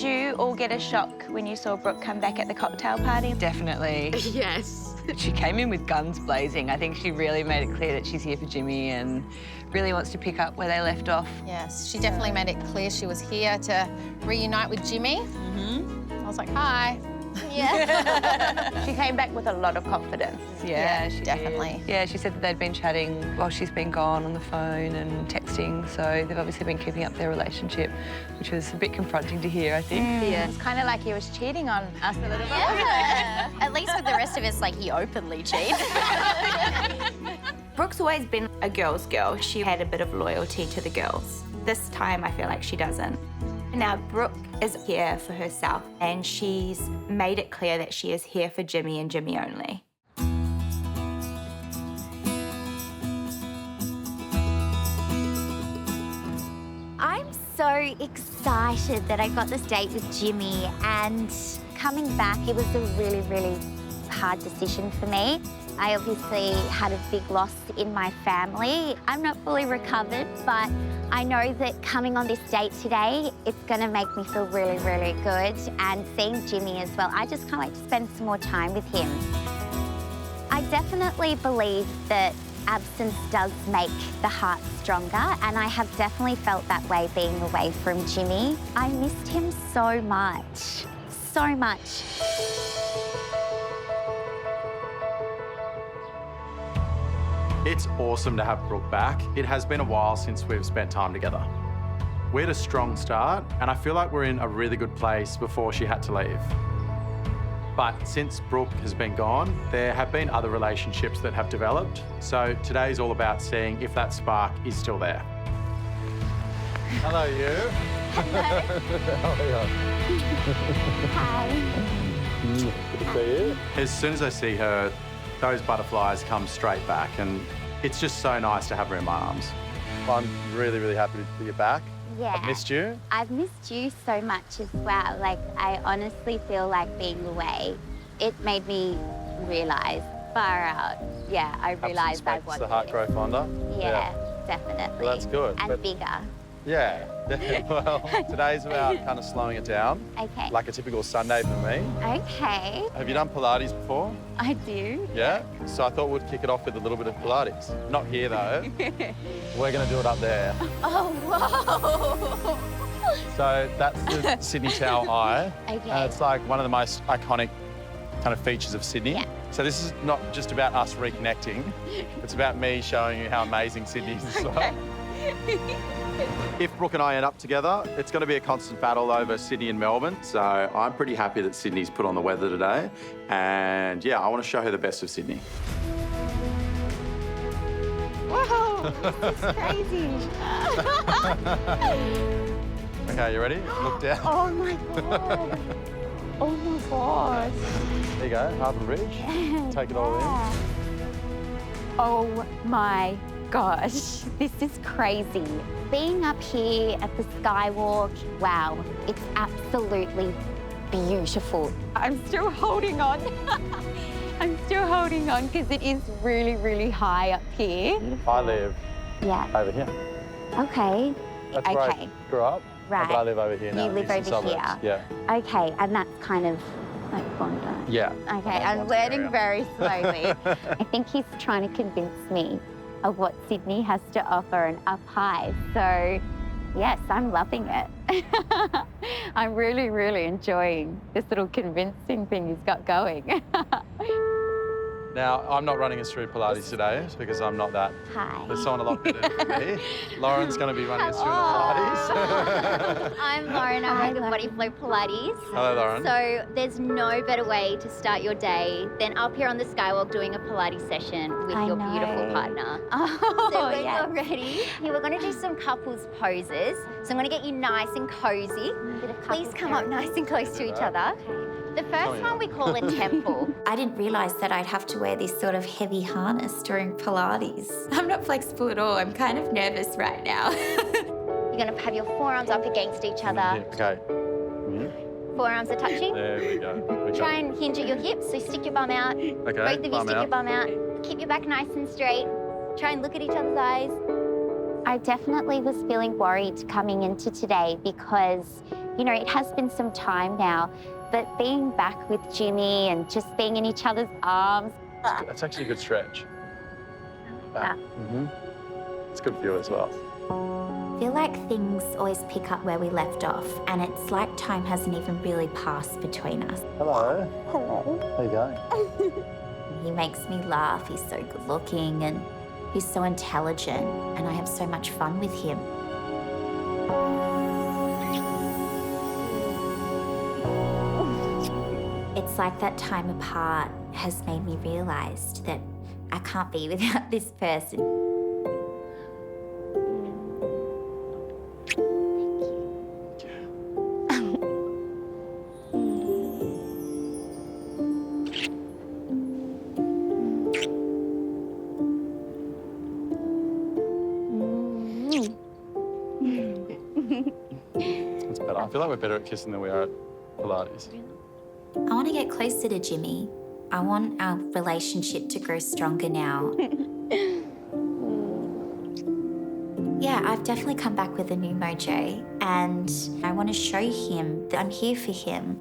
Did you all get a shock when you saw Brooke come back at the cocktail party? Definitely. Yes. She came in with guns blazing. I think she really made it clear that she's here for Jimmy and really wants to pick up where they left off. Yes, she definitely made it clear she was here to reunite with Jimmy. I was like, hi. Yeah. She came back with a lot of confidence. Yeah, she definitely did. Yeah, she said that they'd been chatting while she's been gone on the phone and texting, so they've obviously been keeping up their relationship, which was a bit confronting to hear, I think. Yeah. It's kind of like he was cheating on us a little bit. Yeah. At least with the rest of us, like, he openly cheated. Brooke's always been a girl's girl. She had a bit of loyalty to the girls. This time, I feel like she doesn't. Now, Brooke is here for herself, and she's made it clear that she is here for Jimmy and Jimmy only. I'm so excited that I got this date with Jimmy, and coming back, it was a really, really hard decision for me. I obviously had a big loss in my family. I'm not fully recovered, but I know that coming on this date today, it's gonna make me feel really, really good. And seeing Jimmy as well, I just can't wait to spend some more time with him. I definitely believe that absence does make the heart stronger, and I have definitely felt that way being away from Jimmy. I missed him so much, so much. It's awesome to have Brooke back. It has been a while since we've spent time together. We had a strong start, and I feel like we're in a really good place before she had to leave. But since Brooke has been gone, there have been other relationships that have developed. So today's all about seeing if that spark is still there. Hello, you. Hello. How are you? Hi. Good to see you. As soon as I see her, those butterflies come straight back, and it's just so nice to have her in my arms. I'm really, really happy that you're back. Yeah. I've missed you. I've missed you so much as well. Like, I honestly feel like being away, it made me realise, far out, yeah, I realised I Absence want makes the heart you. grow fonder. Yeah, definitely. Well, that's good. And bigger. Yeah. Well, today's about kind of slowing it down. Okay. Like a typical Sunday for me. Okay. Have you done Pilates before? I do. Yeah? So I thought we'd kick it off with a little bit of Pilates. Not here, though. We're going to do it up there. Oh, whoa. So that's the Sydney Tower Eye. Okay. And it's like one of the most iconic kind of features of Sydney. Yeah. So this is not just about us reconnecting. It's about me showing you how amazing Sydney is as well. If Brooke and I end up together, it's going to be a constant battle over Sydney and Melbourne. So I'm pretty happy that Sydney's put on the weather today. And yeah, I want to show her the best of Sydney. Whoa, this is crazy. Okay, you ready? Look down. Oh, my God. Oh, my God. There you go, Harbour Bridge. Take it all in. Oh my gosh, this is crazy. Being up here at the Skywalk, wow, it's absolutely beautiful. I'm still holding on. I'm still holding on because it is really, really high up here. I live over here. Okay. That's where I grew up. Right. But I live over here now. You live Eastern over suburbs. here? Yeah. Okay, and that's kind of like Bondi. Yeah. Okay, I'm learning very slowly. I think he's trying to convince me of what Sydney has to offer and up high. So, yes, I'm loving it. I'm really, really enjoying this little convincing thing he's got going. Now, I'm not running us through Pilates today because I'm not that. Hi. There's someone a lot better than me. Lauren's going to be running us through the Pilates. I'm Lauren, I run the Body Flow Pilates. Hello, Lauren. So there's no better way to start your day than up here on the Skywalk doing a Pilates session with your beautiful partner. Oh, So when yes. you're ready, here we're going to do some couples poses. So I'm going to get you nice and cozy. Please come up nice and close to each other. The first one we call a temple. I didn't realise that I'd have to wear this sort of heavy harness during Pilates. I'm not flexible at all. I'm kind of nervous right now. You're going to have your forearms up against each other. Okay. Forearms are touching. There we go. Try and hinge at your hips, so stick your bum out. Okay, Both of you bum stick out. your bum out. Keep your back nice and straight. Try and look at each other's eyes. I definitely was feeling worried coming into today because You know, it has been some time now, but being back with Jimmy and just being in each other's arms. That's actually a good stretch. that. It's good for you as well. I feel like things always pick up where we left off, and it's like time hasn't even really passed between us. Hello. Hello. How you going? He makes me laugh, he's so good looking, and he's so intelligent, and I have so much fun with him. It's like that time apart has made me realise that I can't be without this person. It's better. I feel like we're better at kissing than we are at Pilates. I want to get closer to Jimmy. I want our relationship to grow stronger now. Yeah, I've definitely come back with a new mojo, and I want to show him that I'm here for him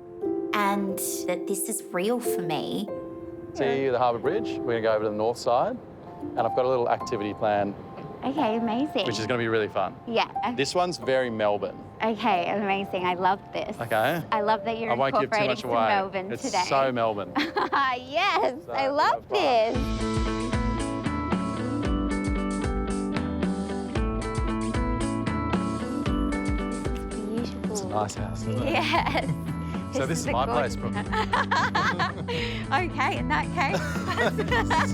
and that this is real for me. See the Harbour Bridge? We're going to go over to the north side, and I've got a little activity plan, Okay, amazing. which is going to be really fun. Yeah. This one's very Melbourne, Okay, amazing. I love this. okay? I love that you're I won't give too incorporating much some away. Melbourne It's today. so Melbourne. Yes, So I love fun. this. Beautiful. It's a nice house, isn't it? Yes. So this is my place, Brooke. Okay, in that case.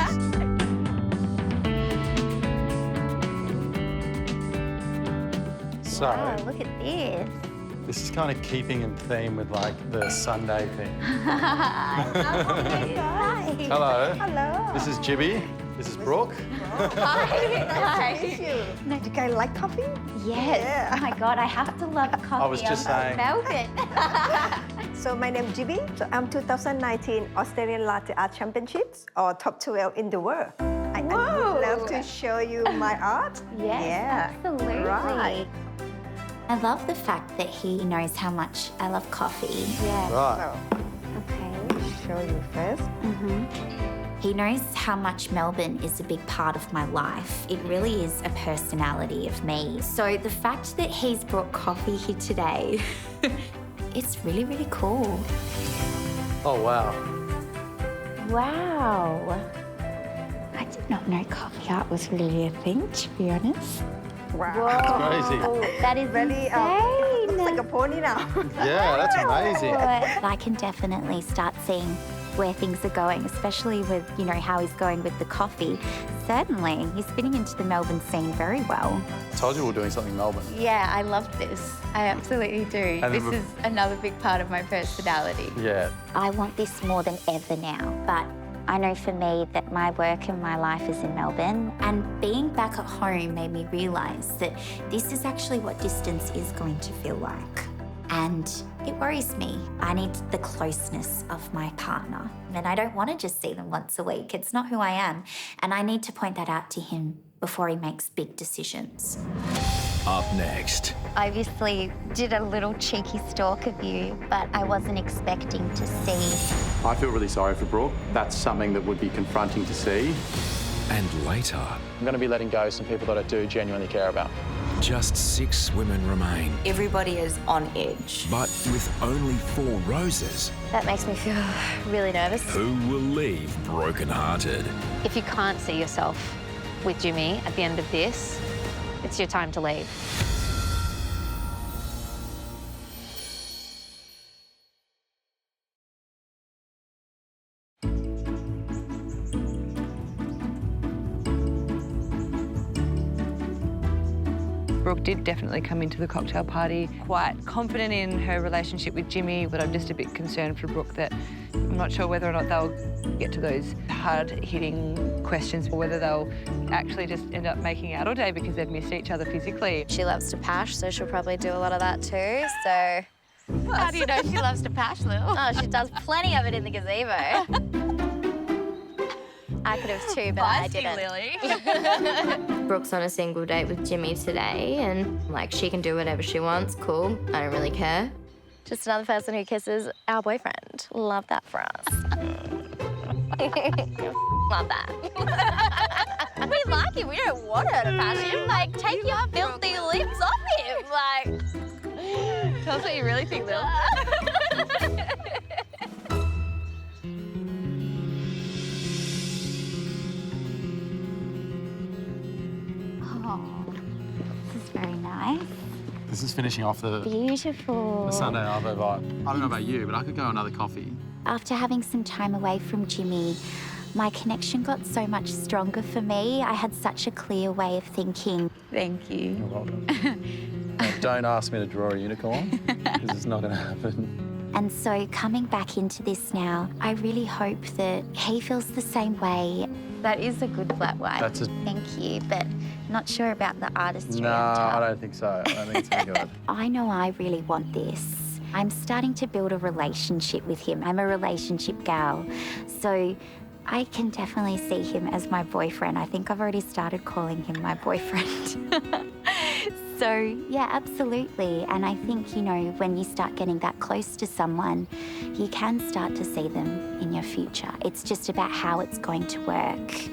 So Oh, look at this. this is kind of keeping in theme with like the Sunday thing. Hi. Hello. Hello. This is Jibby. This is Brooke. Hi. Do you guys like coffee? Yes. Yeah. Oh my God, I have to love coffee. I was just I'm from saying. Melbourne. So my name is Gibi. So I'm 2019 Australian Latte Art Championships, or top 12 in the world. I would love to show you my art. Yes, Yeah. absolutely. Right. I love the fact that he knows how much I love coffee. Yeah. Right. So Okay. show you first. He knows how much Melbourne is a big part of my life. It really is a personality of me. So the fact that he's brought coffee here today, it's really, really cool. Oh, wow. Wow. I did not know coffee art was really a thing, to be honest. Wow. Crazy. That is Very, insane. looks like a pony now. Yeah, that's amazing. I can definitely start seeing where things are going, especially with, you know, how he's going with the coffee. Certainly, he's fitting into the Melbourne scene very well. I told you we were doing something Melbourne. Yeah, I love this. I absolutely do. And This then is another big part of my personality. Yeah. I want this more than ever now, but I know for me that my work and my life is in Melbourne, and being back at home made me realise that this is actually what distance is going to feel like. And it worries me. I need the closeness of my partner, and I don't want to just see them once a week. It's not who I am, and I need to point that out to him before he makes big decisions. Up next, I obviously did a little cheeky stalk of you, but I wasn't expecting to see. I feel really sorry for Brooke. That's something that would be confronting to see. and later, I'm going to be letting go some people that I do genuinely care about. just 6 women remain. Everybody is on edge. But with only 4 roses, That makes me feel really nervous. who will leave broken-hearted? If you can't see yourself with Jimmy at the end of this, it's your time to leave. Brooke did definitely come into the cocktail party quite confident in her relationship with Jimmy, but I'm just a bit concerned for Brooke that I'm not sure whether or not they'll get to those hard-hitting questions or whether they'll actually just end up making out all day because they've missed each other physically. She loves to pash, so she'll probably do a lot of that too. So How do you know she loves to pash, Lil? oh, she does plenty of it in the gazebo. I could have too, but I didn't. Brooke's on a single date with Jimmy today, and like she can do whatever she wants. Cool. I don't really care. Just another person who kisses our boyfriend. Love that for us. Love that. We like him. We don't want her to pass him. Like, take your filthy lips off him. Like, Tell us what you really think, Lil. Oh, this is very nice. This is finishing off the Beautiful. Sunday Arvo vibe. I don't know about you, but I could go another coffee. After having some time away from Jimmy, my connection got so much stronger for me. I had such a clear way of thinking. Thank you. You're welcome. Don't ask me to draw a unicorn, because it's not going to happen. And so coming back into this now, I really hope that he feels the same way. That is a good flat white. That's a... Thank you, but not sure about the artistry. No, on top. I don't think so. I don't think it's very good. I know I really want this. I'm starting to build a relationship with him. I'm a relationship gal. So I can definitely see him as my boyfriend. I think I've already started calling him my boyfriend. So, yeah, absolutely. And I think, you know, when you start getting that close to someone, you can start to see them in your future. It's just about how it's going to work.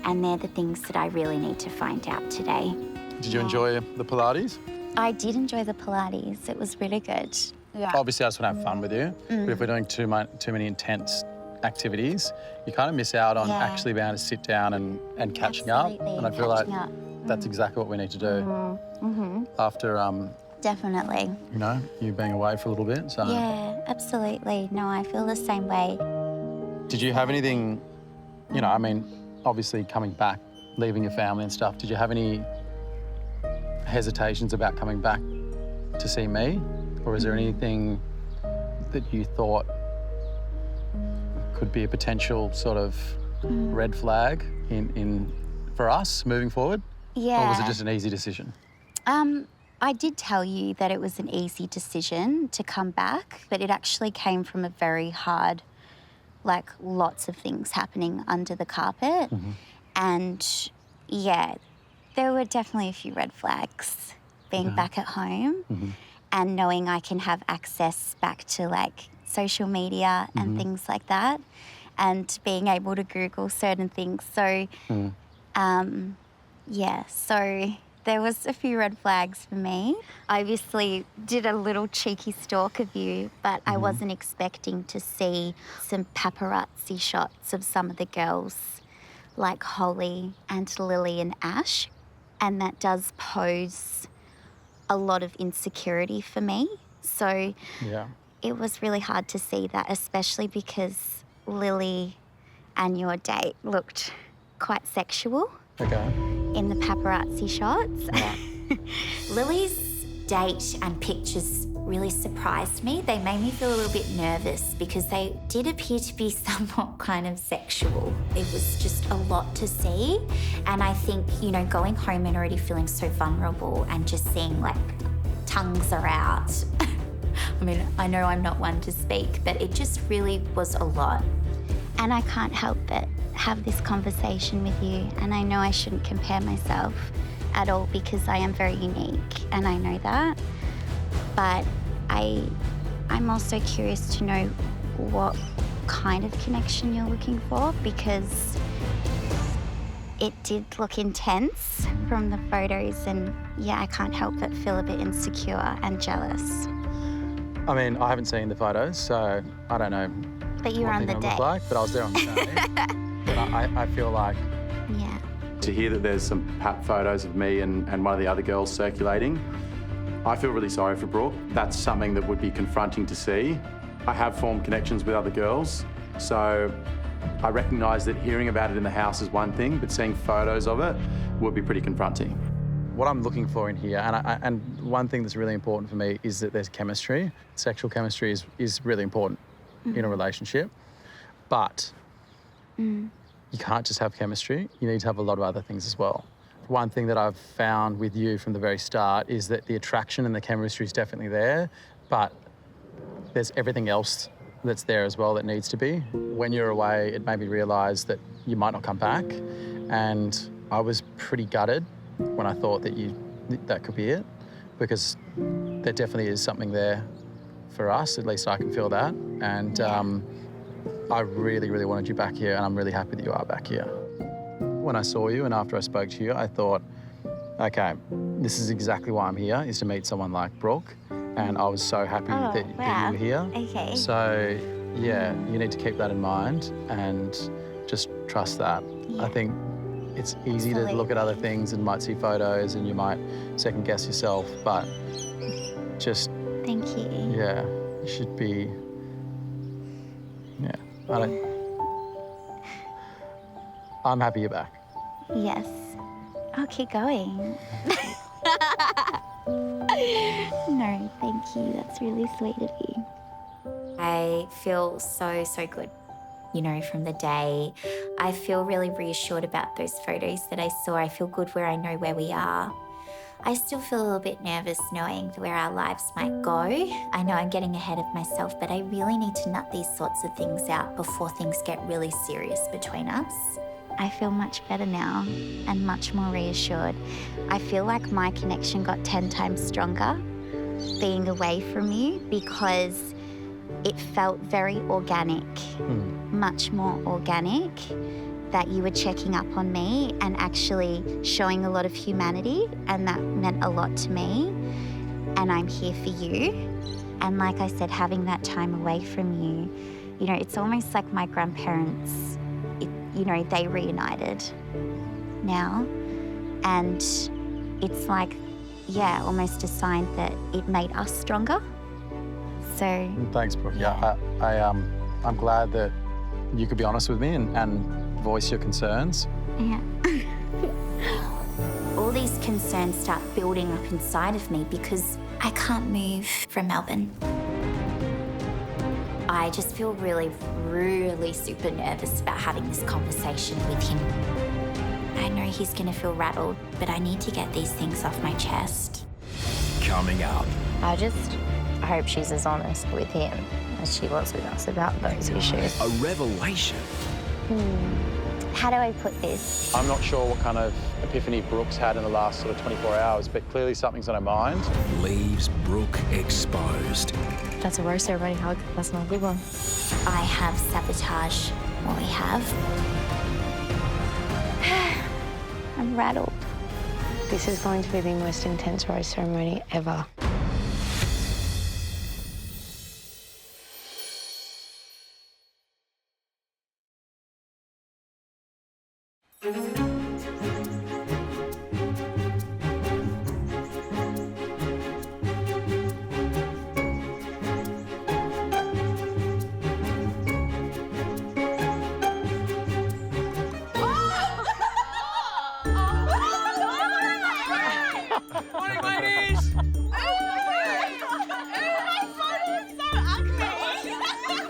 And they're the things that I really need to find out today. Did you enjoy the Pilates? I did enjoy the Pilates. It was really good. Yeah. Obviously, I just want to have fun with you. But if we're doing too many intense activities, you kind of miss out on actually being able to sit down and catching up. And I feel like that's exactly what we need to do after, Definitely. you know, you being away for a little bit. So, Yeah, absolutely. No, I feel the same way. did you have anything, you know, I mean, obviously coming back, leaving your family and stuff, did you have any hesitations about coming back to see me? Or is there anything that you thought could be a potential sort of red flag for us moving forward? Yeah. Or was it just an easy decision? I did tell you that it was an easy decision to come back, but it actually came from a very hard, like, lots of things happening under the carpet. And, yeah, there were definitely a few red flags being back at home and knowing I can have access back to, like, social media and things like that and being able to Google certain things. So, yeah, so there was a few red flags for me. I obviously did a little cheeky stalk of you, but I wasn't expecting to see some paparazzi shots of some of the girls like Holly and Lily and Ash. And that does pose a lot of insecurity for me. So it was really hard to see that, especially because Lily and your date looked quite sexual. In the paparazzi shots. Lily's date and pictures really surprised me. They made me feel a little bit nervous because they did appear to be somewhat kind of sexual. It was just a lot to see. And I think, you know, going home and already feeling so vulnerable and just seeing like tongues are out. I mean, I know I'm not one to speak, but it just really was a lot. And I can't help but have this conversation with you. And I know I shouldn't compare myself at all because I am very unique and I know that. But I'm also curious to know what kind of connection you're looking for because it did look intense from the photos and yeah, I can't help but feel a bit insecure and jealous. I mean, I haven't seen the photos, so I don't know But you were on the day. Like, but I was there on the day. But I feel like to hear that there's some pap photos of me and one of the other girls circulating, I feel really sorry for Brooke. That's something that would be confronting to see. I have formed connections with other girls, so I recognise that hearing about it in the house is one thing, but seeing photos of it would be pretty confronting. What I'm looking for in here, and one thing that's really important for me is that there's chemistry. Sexual chemistry is really important in a relationship, but you can't just have chemistry. You need to have a lot of other things as well. One thing that I've found with you from the very start is that the attraction and the chemistry is definitely there, but there's everything else that's there as well that needs to be. When you're away, it made me realise that you might not come back, and I was pretty gutted when I thought that that could be it, because there definitely is something there for us. At least I can feel that. And I really, really wanted you back here, and I'm really happy that you are back here. When I saw you and after I spoke to you, I thought, okay, this is exactly why I'm here, is to meet someone like Brooke. And I was so happy that you were here. Okay. So, yeah, you need to keep that in mind and just trust that. Yeah. I think it's easy to look at other things and might see photos and you might second guess yourself, but just, Thank you. yeah, you should be, I'm happy you're back. Yes. I'll keep going. No, thank you. That's really sweet of you. I feel so, so good. You know, from the day, I feel really reassured about those photos that I saw. I feel good where I know where we are. I still feel a little bit nervous knowing where our lives might go. I know I'm getting ahead of myself, but I really need to nut these sorts of things out before things get really serious between us. I feel much better now and much more reassured. I feel like my connection got 10 times stronger being away from you because it felt very organic, much more organic, that you were checking up on me and actually showing a lot of humanity, and that meant a lot to me. And I'm here for you. And like I said, having that time away from you, you know, it's almost like my grandparents, you know, they reunited now. And it's like, yeah, almost a sign that it made us stronger. So Thanks, Brooke. Yeah, I'm glad that you could be honest with me and voice your concerns. yeah. All these concerns start building up inside of me because I can't move from Melbourne. I just feel really, really super nervous about having this conversation with him. I know he's going to feel rattled, but I need to get these things off my chest. Coming up. I just hope she's as honest with him as she was with us about those issues. A revelation. How do I put this? I'm not sure what kind of epiphany Brooke's had in the last sort of 24 hours, but clearly something's on her mind. Leaves Brooke exposed. That's a rose ceremony hug. That's not a good one. I have sabotaged what we have. I'm rattled. This is going to be the most intense rose ceremony ever. Morning, ladies!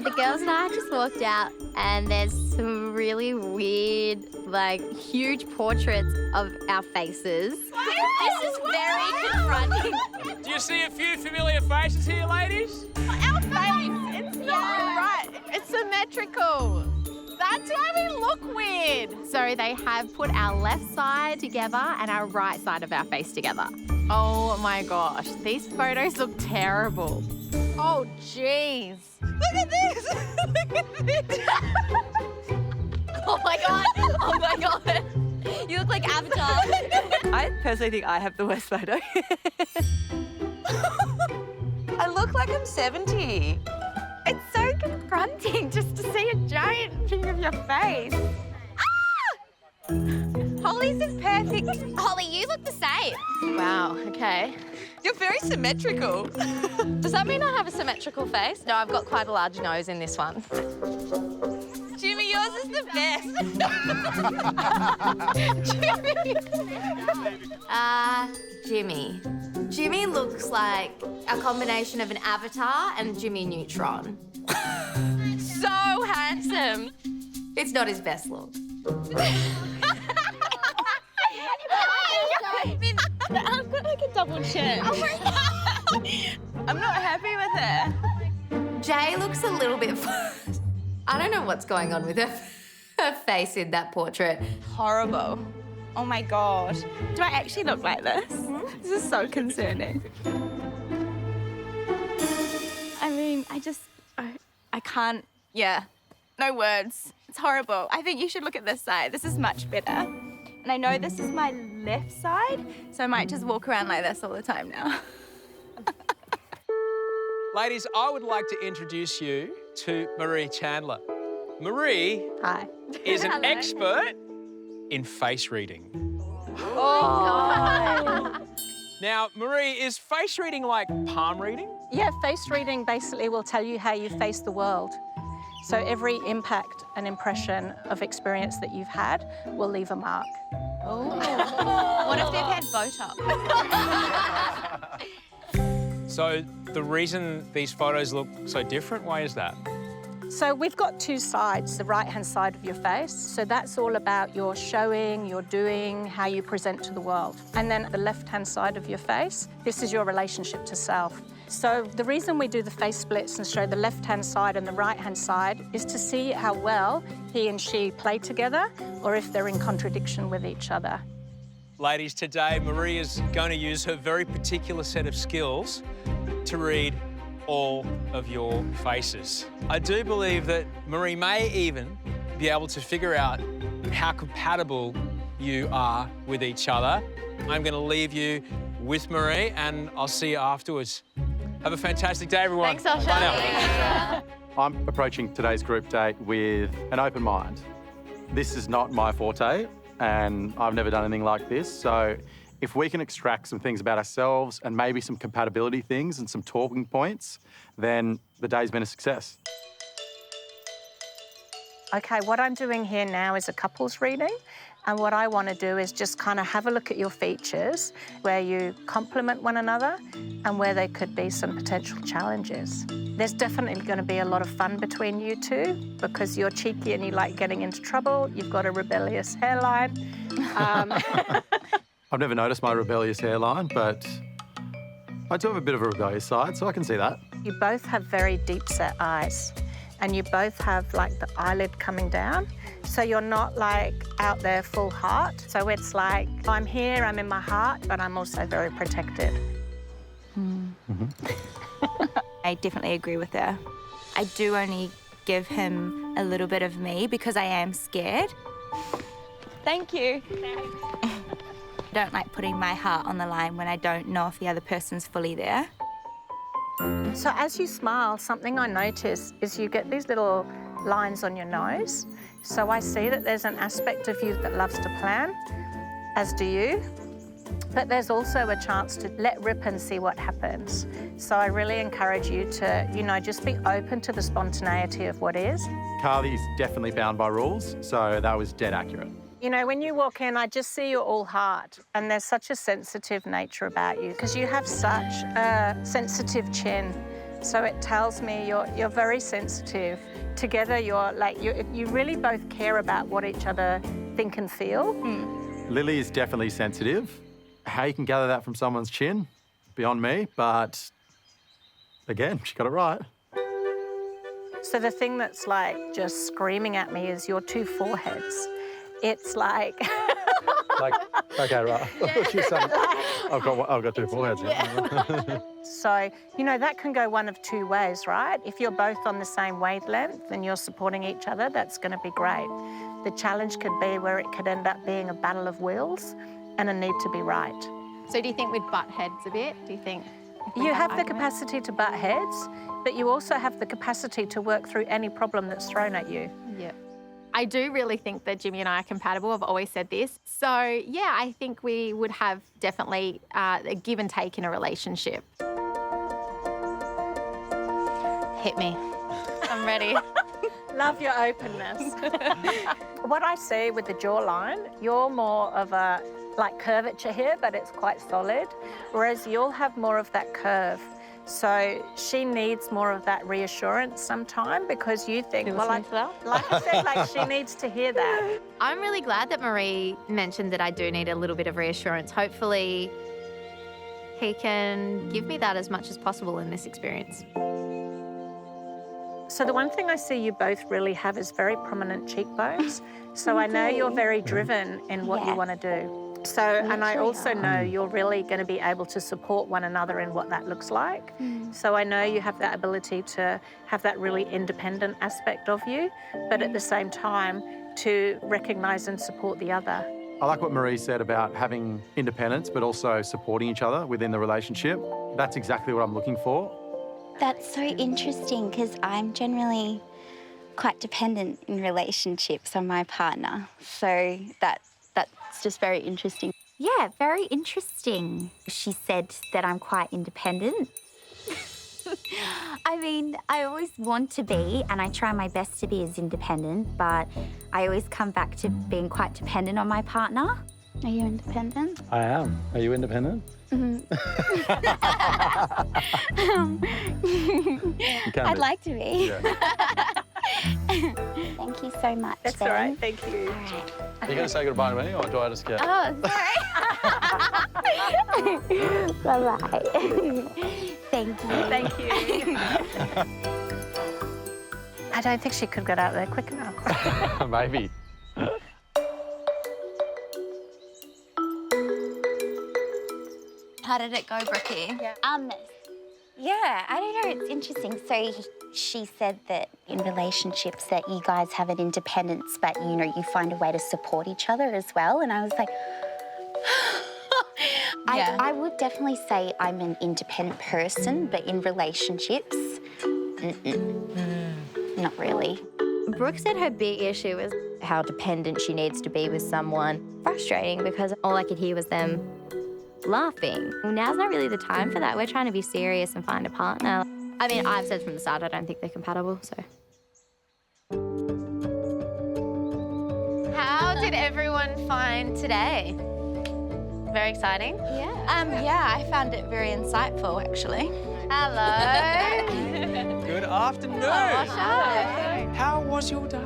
The girls and I just walked out and there's some really weird, like, huge portraits of our faces. This is very confronting. Do you see a few familiar faces here, ladies? Our face, it's not right. It's symmetrical. That's why we look weird. So they have put our left side together and our right side of our face together. Oh my gosh, these photos look terrible. Oh jeez. Look at this. Look at this. Oh my God. Oh my God. You look like Avatar. I personally think I have the worst photo. I look like I'm 70. It's so confronting just to see a giant thing of your face. Ah! Holly's is perfect. Holly, you look the same. Wow, okay. You're very symmetrical. Does that mean I have a symmetrical face? No, I've got quite a large nose in this one. Jimmy, yours is the best. Jimmy. Jimmy looks like a combination of an Avatar and Jimmy Neutron. So handsome. It's not his best look. I've got like a double chin. I'm not happy with her. Jay looks a little bit... I don't know what's going on with her face in that portrait. Horrible. Oh my God. Do I actually look like this? This is so concerning. I'm mean, I can't, yeah, no words. It's horrible. I think you should look at this side. This is much better. And I know this is my left side, so I might just walk around like this all the time now. Ladies, I would like to introduce you to Marie Chandler. Marie Hi. is an expert in face reading. God. Now, Marie, is face reading like palm reading? Yeah, face reading basically will tell you how you face the world. So every impact and impression of experience that you've had will leave a mark. What if they've had Botox? So the reason these photos look so different, why is that? So we've got two sides, the right-hand side of your face. So that's all about your showing, your doing, how you present to the world. And then the left-hand side of your face, this is your relationship to self. So the reason we do the face splits and show the left-hand side and the right-hand side is to see how well he and she play together or if they're in contradiction with each other. Ladies, today Marie is going to use her very particular set of skills to read all of your faces. I do believe that Marie may even be able to figure out how compatible you are with each other. I'm going to leave you with Marie and I'll see you afterwards. Have a fantastic day, everyone. Thanks, Sasha. Bye now. I'm approaching today's group date with an open mind. This is not my forte, and I've never done anything like this, so if we can extract some things about ourselves and maybe some compatibility things and some talking points, then the day's been a success. Okay, what I'm doing here now is a couples reading. And what I want to do is just kind of have a look at your features, where you complement one another and where there could be some potential challenges. There's definitely going to be a lot of fun between you two because you're cheeky and you like getting into trouble. You've got a rebellious hairline. I've never noticed my rebellious hairline, but I do have a bit of a rebellious side, so I can see that. You both have very deep-set eyes and you both have like the eyelid coming down. So you're not like out there full heart. So it's like, I'm here, I'm in my heart, but I'm also very protected. I definitely agree with her. I do only give him a little bit of me because I am scared. Thank you. I don't like putting my heart on the line when I don't know if the other person's fully there. So as you smile, something I notice is you get these little lines on your nose. So I see that there's an aspect of you that loves to plan, as do you. But there's also a chance to let rip and see what happens. So I really encourage you to, just be open to the spontaneity of what is. Carly's definitely bound by rules, so that was dead accurate. When you walk in, I just see you're all heart, and there's such a sensitive nature about you because you have such a sensitive chin. So it tells me you're very sensitive. Together, you really both care about what each other think and feel. Lily is definitely sensitive. How you can gather that from someone's chin, beyond me, but again, she got it right. So the thing that's like just screaming at me is your two foreheads. It's like... Okay, right. She's saying, I've got two foreheads. Yeah. So, that can go one of two ways, right? If you're both on the same wavelength and you're supporting each other, that's going to be great. The challenge could be where it could end up being a battle of wills and a need to be right. So do you think we'd butt heads a bit? Do you think? You have the capacity to butt heads, but you also have the capacity to work through any problem that's thrown at you. Yeah. I do really think that Jimmy and I are compatible. I've always said this. So, yeah, I think we would have definitely a give and take in a relationship. Hit me. I'm ready. Love your openness. What I see with the jawline, you're more of a curvature here, but it's quite solid, whereas you'll have more of that curve. So she needs more of that reassurance sometime because you think, like I said, she needs to hear that. I'm really glad that Marie mentioned that I do need a little bit of reassurance. Hopefully he can give me that as much as possible in this experience. So the one thing I see you both really have is very prominent cheekbones. So I know you're very driven in what you want to do. So, and I also know you're really going to be able to support one another in what that looks like. So I know you have that ability to have that really independent aspect of you, but at the same time to recognise and support the other. I like what Marie said about having independence, but also supporting each other within the relationship. That's exactly what I'm looking for. That's so interesting because I'm generally quite dependent in relationships on my partner. So that's just very interesting. Yeah, very interesting. She said that I'm quite independent. I mean, I always want to be, and I try my best to be as independent, but I always come back to being quite dependent on my partner. Are you independent? I am. Are you independent? I'd like to be. Yeah. Thank you so much. That's Ben. all right, thank you. All right. Are you going to say goodbye to me, or do I just get... Oh, sorry. Bye-bye. Thank you. Thank you. I don't think she could get out there quick enough. Maybe. How did it go, Brookie? Yeah, I don't know, it's interesting. So she said that in relationships that you guys have an independence, but, you know, you find a way to support each other as well. And I was like, I would definitely say I'm an independent person, but in relationships, not really. Brooke said her big issue is how dependent she needs to be with someone. Frustrating because all I could hear was them laughing. Well, now's not really the time for that. We're trying to be serious and find a partner. I mean, I've said from the start I don't think they're compatible, so. How did everyone find today? Very exciting? Yeah, I found it very insightful, actually. Hello. Good afternoon. How was your day?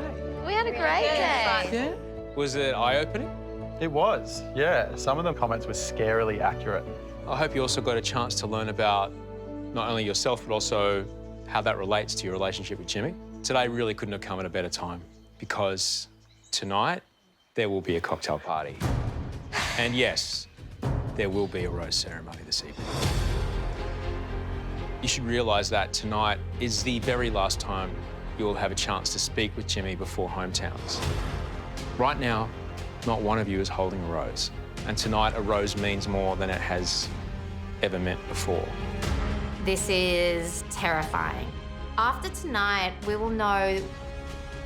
We had a great day. Yeah. Was it eye-opening? It was, yeah. Some of the comments were scarily accurate. I hope you also got a chance to learn about not only yourself, but also how that relates to your relationship with Jimmy. Today really couldn't have come at a better time because tonight there will be a cocktail party. And yes, there will be a rose ceremony this evening. You should realise that tonight is the very last time you'll have a chance to speak with Jimmy before hometowns. Right now, not one of you is holding a rose. And tonight, a rose means more than it has ever meant before. This is terrifying. After tonight, we will know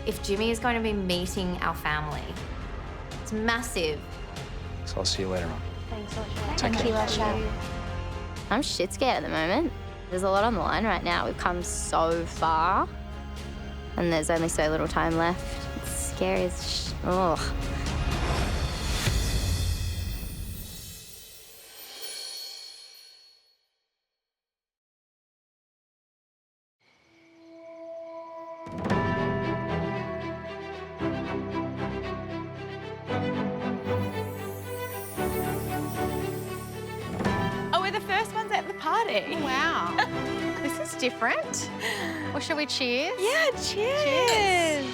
if Jimmy is going to be meeting our family. It's massive. So I'll see you later on. Thanks so much. Take care. Thank you. I'm shit scared at the moment. There's a lot on the line right now. We've come so far and there's only so little time left. It's scary as ugh. Oh, we're the first ones at the party. Wow. This is different. Well, shall we cheers? Yeah, cheers.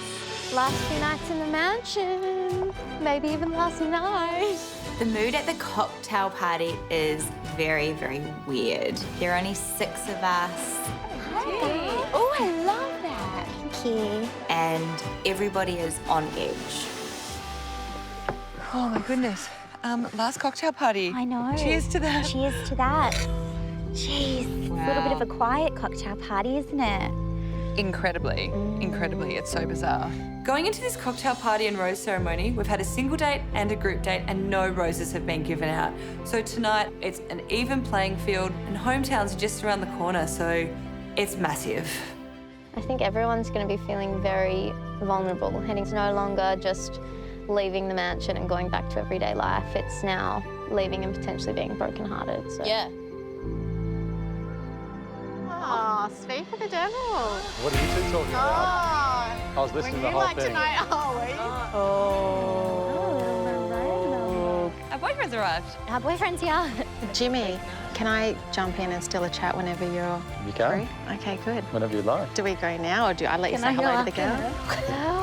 Last few nights in the mansion. Maybe even last night. The mood at the cocktail party is very, very weird. There are only 6 of us. Oh, I love that. Thank you. And everybody is on edge. Oh, my goodness. Last cocktail party. I know. Cheers to that. Cheers to that. Jeez, it's a little bit of a quiet cocktail party, isn't it? Incredibly. It's so bizarre. Going into this cocktail party and rose ceremony, we've had a single date and a group date and no roses have been given out. So tonight, it's an even playing field and hometowns are just around the corner, so it's massive. I think everyone's going to be feeling very vulnerable, and it's no longer just leaving the mansion and going back to everyday life. It's now leaving and potentially being brokenhearted. So. Yeah. Oh, speak for the devil. What are you two talking about? I was listening to the whole thing. Tonight, Our boyfriends arrived. Our boyfriend's here. Jimmy, can I jump in and steal a chat whenever you're You can, free? Okay, good. whenever you like. Do we go now, or do I let you say hello to the girl?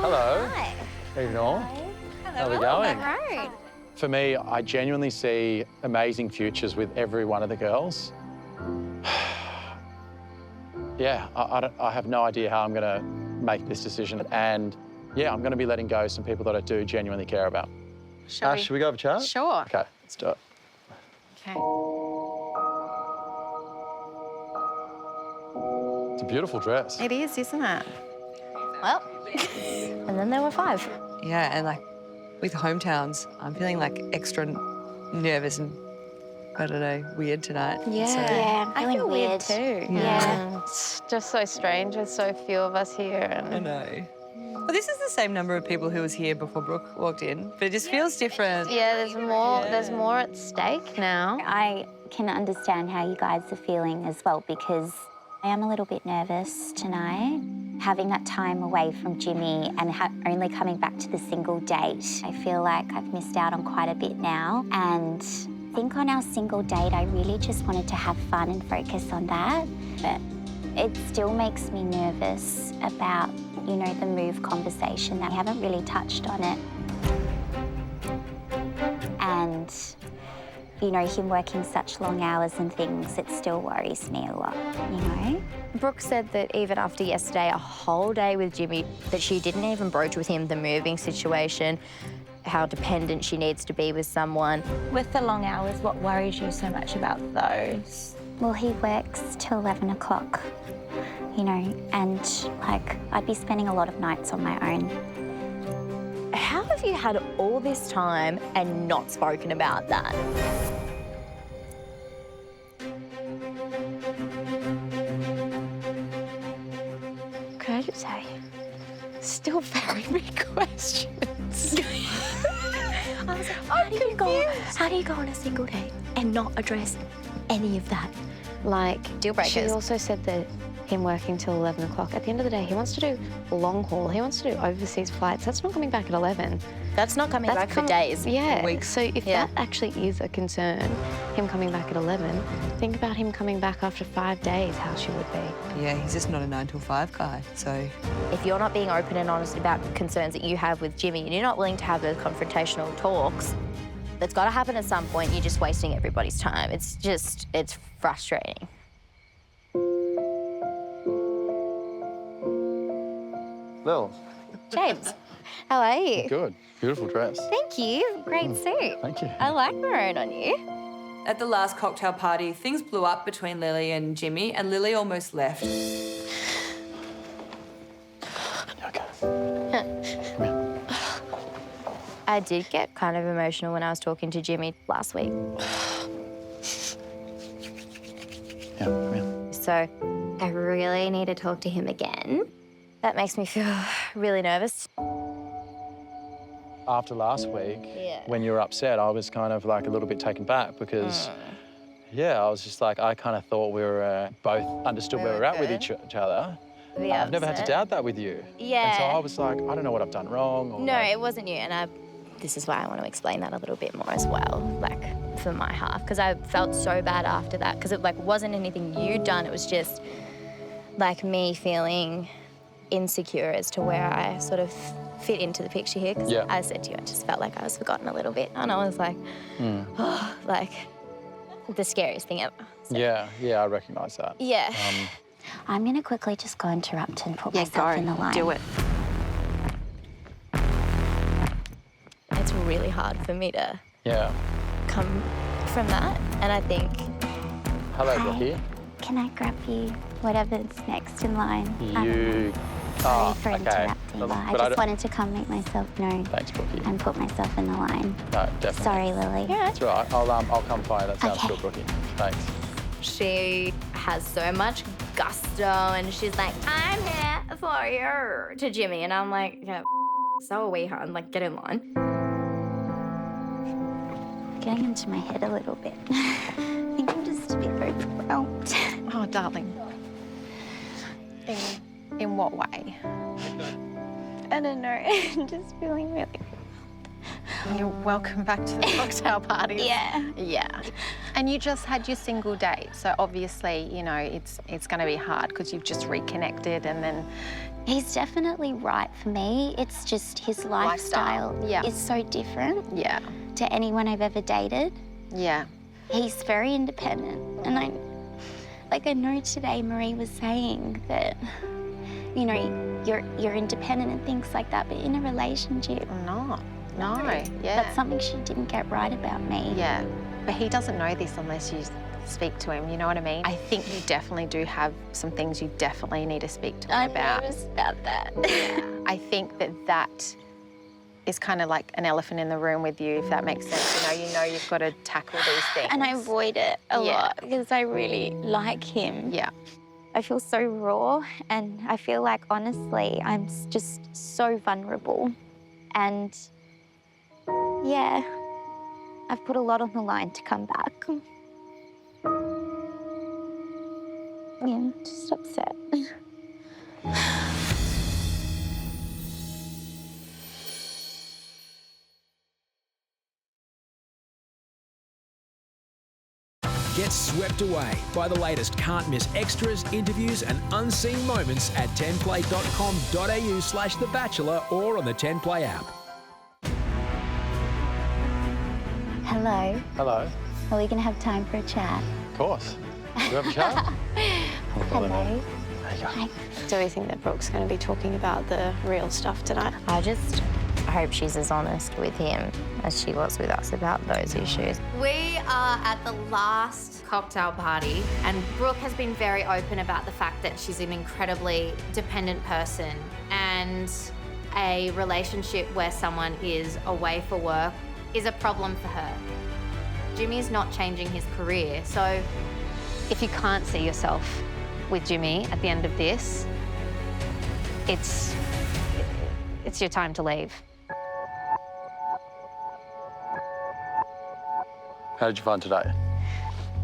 Hello. How you doing? How we going? Right. For me, I genuinely see amazing futures with every one of the girls. Yeah, I have no idea how I'm going to make this decision. And yeah, I'm going to be letting go some people that I do genuinely care about. Should we go have a chat? Sure. Okay, let's do it. Okay. It's a beautiful dress. It is, isn't it? Well, and then there were 5. Yeah, and like with hometowns, I'm feeling like extra nervous and, I don't know, weird tonight. Yeah. So, Yeah, I'm I feeling feel weird too. Yeah. It's just so strange. There's so few of us here. I know. Well, this is the same number of people who was here before Brooke walked in, but it just feels different. Yeah, there's more. There's more at stake now. I can understand how you guys are feeling as well because I am a little bit nervous tonight. Having that time away from Jimmy and only coming back to the single date, I feel like I've missed out on quite a bit now. And I think on our single date, I really just wanted to have fun and focus on that. But it still makes me nervous about, you know, the move conversation. That we haven't really touched on it. And, you know, him working such long hours and things, it still worries me a lot, you know? Brooke said that even after yesterday, a whole day with Jimmy, that she didn't even broach with him the moving situation, how dependent she needs to be with someone. With the long hours, what worries you so much about those? Well, he works till 11 o'clock, you know, and, like, I'd be spending a lot of nights on my own. How have you had all this time and not spoken about that? Can I just say, still very big questions. I was like, how do you go on a single date and not address any of that? Like, Deal breakers. She also said that him working till 11 o'clock. At the end of the day, he wants to do long haul. He wants to do overseas flights. That's not coming back at 11. That's not coming back for days. Yeah. Weeks. So if that actually is a concern, him coming back at 11, think about him coming back after 5 days, how she would be. Yeah, he's just not a 9 till 5 guy, so. If you're not being open and honest about concerns that you have with Jimmy and you're not willing to have those confrontational talks, that's got to happen at some point. You're just wasting everybody's time. It's frustrating. Lil, James, how are you? good. Beautiful dress. Thank you. Great suit. Thank you. I like maroon on you. At the last cocktail party, things blew up between Lily and Jimmy, and Lily almost left. I did get kind of emotional when I was talking to Jimmy last week. Yeah, come here. So I really need to talk to him again. That makes me feel really nervous. After last week, when you were upset, I was kind of like a little bit taken back because, yeah, I was just like, I kind of thought we were both understood where we were at with each other. I've never had to doubt that with you. Yeah. And so I was like, I don't know what I've done wrong. Or No, like, it wasn't you. And this is why I want to explain that a little bit more as well, like for my half, because I felt so bad after that because it wasn't anything you'd done. It was just like me feeling insecure as to where I sort of fit into the picture here. Because I said to you, I just felt like I was forgotten a little bit. And I was like, oh, like the scariest thing ever. So, yeah, I recognise that. Yeah. I'm going to quickly just go interrupt and put myself in the line. Do it. It's really hard for me to come from that. And I think... Hello, Hi. Brookie. Can I grab you whatever's next in line? Sorry for interrupting, but I just wanted to come make myself known. Thanks, Brookie. And put myself in the line. No, definitely. Sorry, Lily. Yeah. It's all right. I'll come find you. That sounds good, Brookie. Thanks. She has so much gusto and she's like, I'm here for you, to Jimmy. And I'm like, yeah, so are we, hon. Like, get in line. Getting into my head a little bit. I think I'm just a bit overwhelmed. Oh, darling. In what way? I don't know. I'm just feeling really... You're welcome back to the cocktail party. Yeah. Yeah. And you just had your single date, so obviously, you know, it's going to be hard because you've just reconnected and then... He's definitely right for me. It's just his lifestyle is so different to anyone I've ever dated. Yeah. He's very independent. And I know today Marie was saying that, you know, you're independent and things like that, but in a relationship... No, yeah. That's something she didn't get right about me. Yeah, but he doesn't know this unless you speak to him, you know what I mean? I think you definitely do have some things you definitely need to speak to him about. I'm nervous about that. Yeah. I think that is kind of like an elephant in the room with you, if that makes sense. You know you've got to tackle these things. And I avoid it a lot because I really like him. Yeah. I feel so raw, and I feel like, honestly, I'm just so vulnerable. And, yeah, I've put a lot on the line to come back. Yeah, I'm just upset. Get swept away by the latest can't miss extras, interviews and unseen moments at 10play.com.au/The Bachelor or on the 10play app. Hello. Hello. Are we going to have time for a chat? Of course. Do you have a chat? Hello. There you go. Hi. Do we think that Brooke's going to be talking about the real stuff tonight? I just hope she's as honest with him as she was with us about those issues. We are at the last cocktail party, and Brooke has been very open about the fact that she's an incredibly dependent person, and a relationship where someone is away for work is a problem for her. Jimmy's not changing his career, so If you can't see yourself with Jimmy at the end of this, it's your time to leave. How did you find today?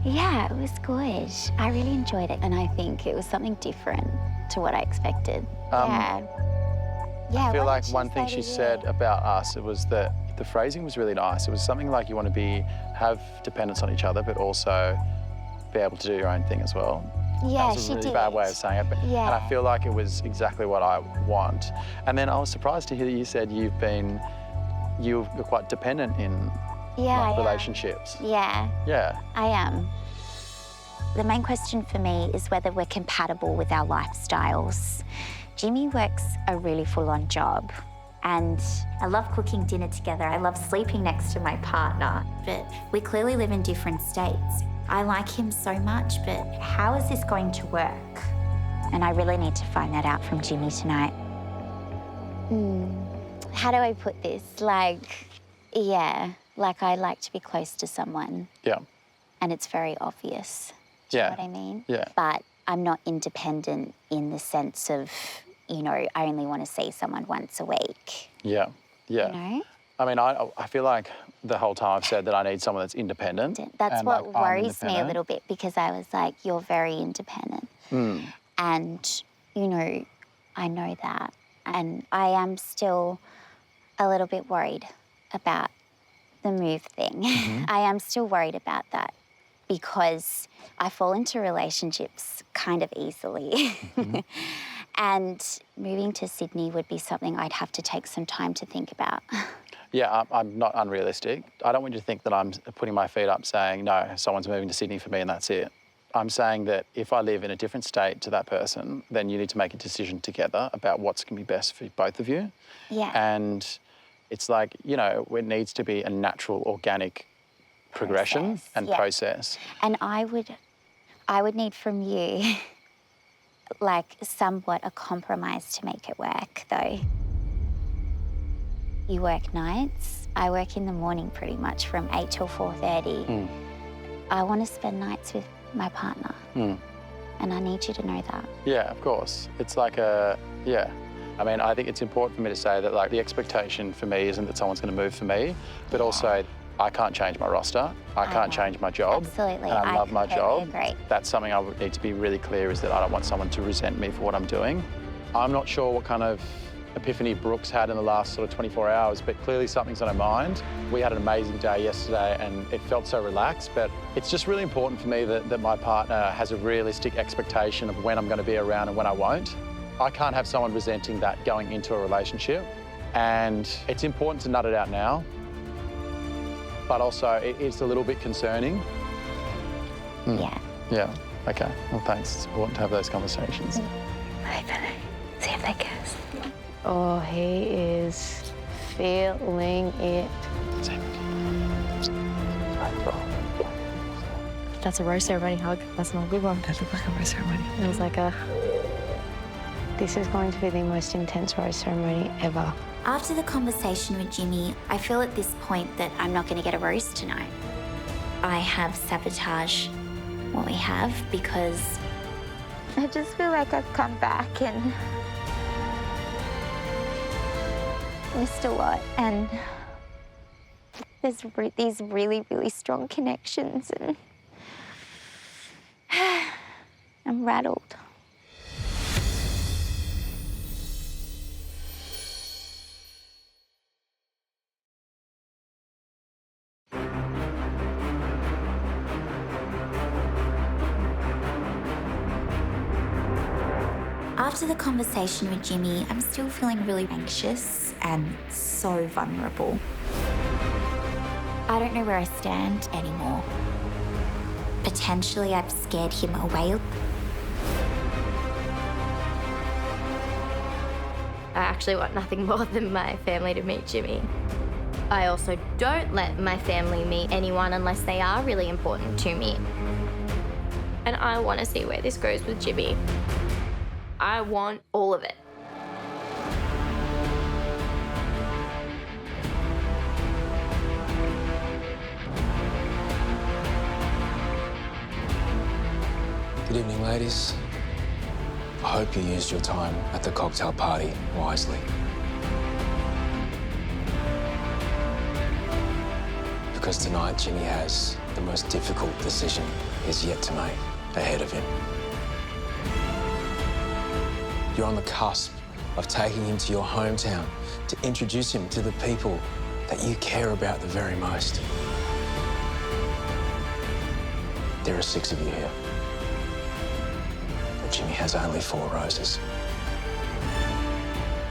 Yeah, it was good. I really enjoyed it, and I think it was something different to what I expected. I feel like one thing she said about us, it was that the phrasing was really nice. It was something like you want to have dependence on each other, but also be able to do your own thing as well. Yeah, that was a really bad way of saying it, but, and I feel like it was exactly what I want. And then I was surprised to hear that you said you're quite dependent in relationships. Yeah. Yeah. I am. The main question for me is whether we're compatible with our lifestyles. Jimmy works a really full-on job, and I love cooking dinner together. I love sleeping next to my partner, but we clearly live in different states. I like him so much, but how is this going to work? And I really need to find that out from Jimmy tonight. How do I put this? I like to be close to someone. Yeah. And it's very obvious. Do you know what I mean? Yeah. But I'm not independent in the sense of, I only want to see someone once a week. Yeah. Yeah. You know? I mean, I feel like the whole time I've said that I need someone that's independent. That's what worries me a little bit, because I was like, you're very independent. And, I know that. And I am still a little bit worried about the move thing. I am still worried about that because I fall into relationships kind of easily. And moving to Sydney would be something I'd have to take some time to think about. Yeah, I'm not unrealistic. I don't want you to think that I'm putting my feet up saying, no, someone's moving to Sydney for me and that's it. I'm saying that if I live in a different state to that person, then you need to make a decision together about what's going to be best for both of you. Yeah. And it's like, it needs to be a natural, organic progression and process. And I would need from you, somewhat a compromise to make it work, though. You work nights. I work in the morning pretty much from 8 till 4:30. I want to spend nights with my partner. And I need you to know that. Yeah, of course. It's like I mean, I think it's important for me to say that, the expectation for me isn't that someone's going to move for me, but also I can't change my roster. I can't change my job. Absolutely. And I love my job. Agree. That's something I would need to be really clear, is that I don't want someone to resent me for what I'm doing. I'm not sure what kind of epiphany Brooke's had in the last sort of 24 hours, but clearly something's on her mind. We had an amazing day yesterday and it felt so relaxed, but it's just really important for me that my partner has a realistic expectation of when I'm going to be around and when I won't. I can't have someone resenting that going into a relationship, and it's important to nut it out now, but also it's a little bit concerning. Yeah. Yeah, okay. Well, thanks. It's important to have those conversations. See if they kiss. Oh, he is feeling it. That's a rose ceremony hug. That's not a good one. That looked like a rose ceremony. It was like a... This is going to be the most intense rose ceremony ever. After the conversation with Jimmy, I feel at this point that I'm not going to get a rose tonight. I have sabotaged what we have because I just feel like I've come back and missed a lot, and there's these really, really strong connections, and I'm rattled. After the conversation with Jimmy, I'm still feeling really anxious and so vulnerable. I don't know where I stand anymore. Potentially, I've scared him away. I actually want nothing more than my family to meet Jimmy. I also don't let my family meet anyone unless they are really important to me. And I want to see where this goes with Jimmy. I want all of it. Good evening, ladies. I hope you used your time at the cocktail party wisely. Because tonight, Jimmy has the most difficult decision he's yet to make ahead of him. You're on the cusp of taking him to your hometown to introduce him to the people that you care about the very most. There are 6 of you here, but Jimmy has only 4 roses.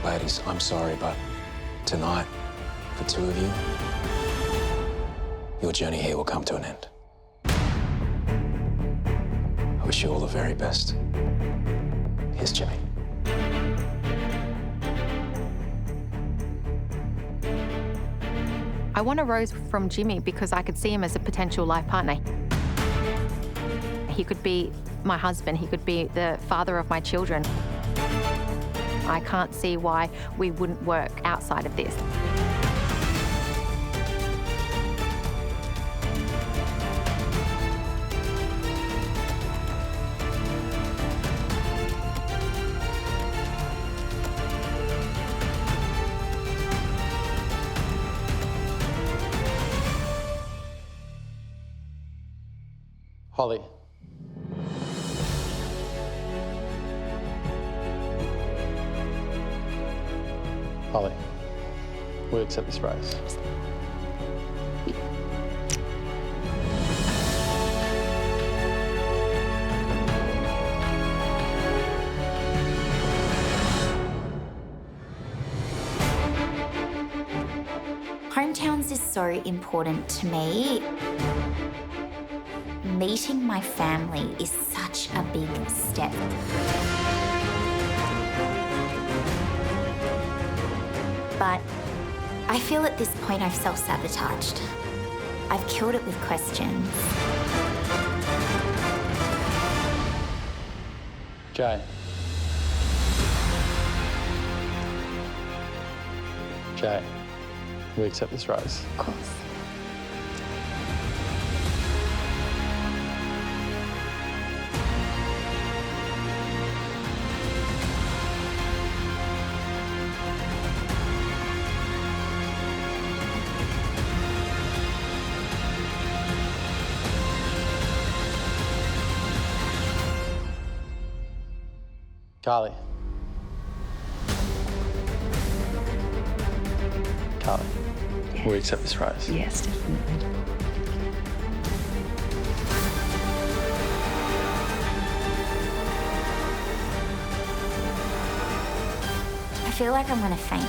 Ladies, I'm sorry, but tonight, for 2 of you, your journey here will come to an end. I wish you all the very best. Here's Jimmy. I want a rose from Jimmy because I could see him as a potential life partner. He could be my husband, he could be the father of my children. I can't see why we wouldn't work outside of this. Holly. Holly, we accept this rose. Hometowns is so important to me. Meeting my family is such a big step. But I feel at this point I've self-sabotaged. I've killed it with questions. Jay. Jay, we accept this rose. Of course. Carly. Carl? Will we accept this rose? Yes, definitely. I feel like I'm gonna faint.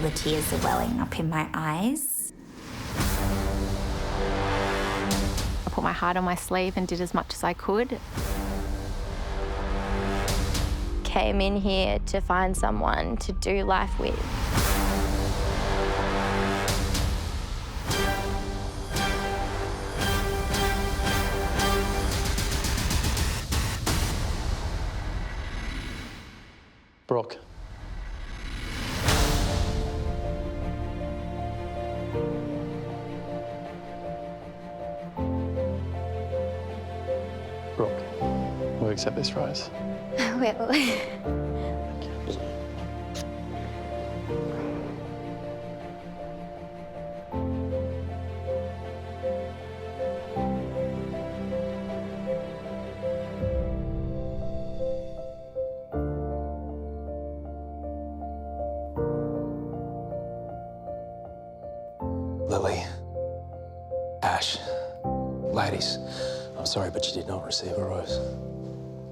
The tears are welling up in my eyes. I put my heart on my sleeve and did as much as I could. Came in here to find someone to do life with. Brooke. Brooke, will we accept this rose? Well, Lily, Ash, ladies, I'm sorry, but you did not receive a rose.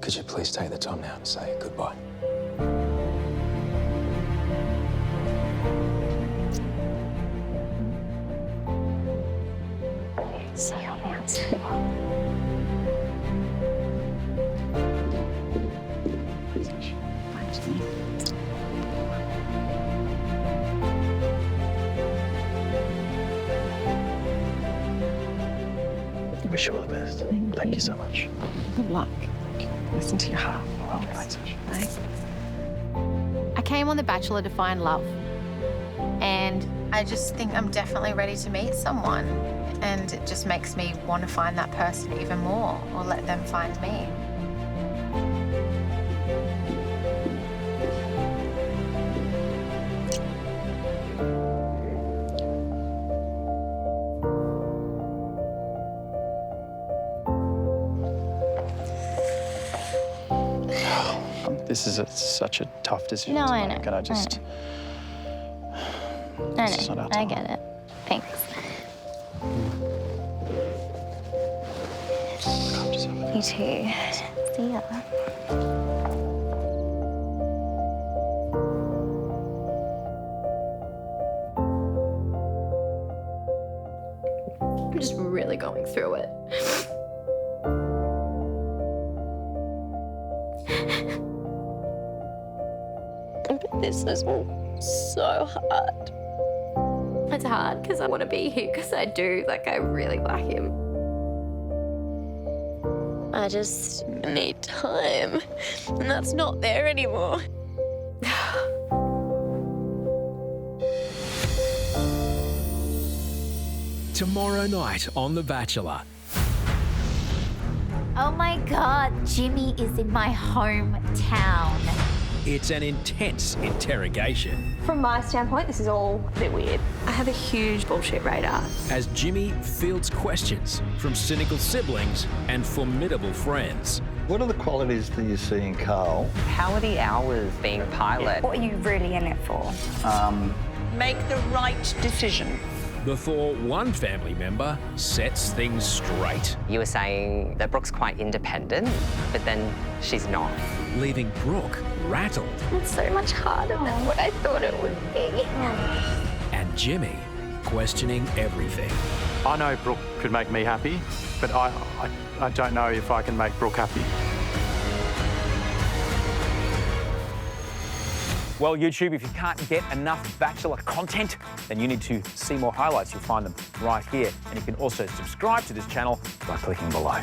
Could you please take the time now to say goodbye? see you next. Wish you all the best. Thank you so much. Good luck. Listen to your heart. Well, thanks, Ash. I came on The Bachelor to find love. And I just think I'm definitely ready to meet someone. And it just makes me want to find that person even more, or let them find me. This is such a tough decision No, to I make, know. and I just... I It's not know. our I time. get it. Thanks. You too. See ya. I'm just really going through it. But this is so hard. It's hard because I want to be here because I do. Like, I really like him. I just need time, and that's not there anymore. Tomorrow night on The Bachelor. Oh my God, Jimmy is in my hometown. It's an intense interrogation From my standpoint, this is all a bit weird. I have a huge bullshit radar. as Jimmy fields questions from cynical siblings and formidable friends. What are the qualities that you see in Carl? How are the hours being pilot? What are you really in it for? Make the right decision. Before one family member sets things straight, You were saying that Brooke's quite independent, but then she's not. leaving Brooke rattled It's so much harder than what I thought it would be. and Jimmy questioning everything. I know Brooke could make me happy, but I don't know if I can make Brooke happy. Well, YouTube, if you can't get enough Bachelor content, then you need to see more highlights. You'll find them right here. And you can also subscribe to this channel by clicking below.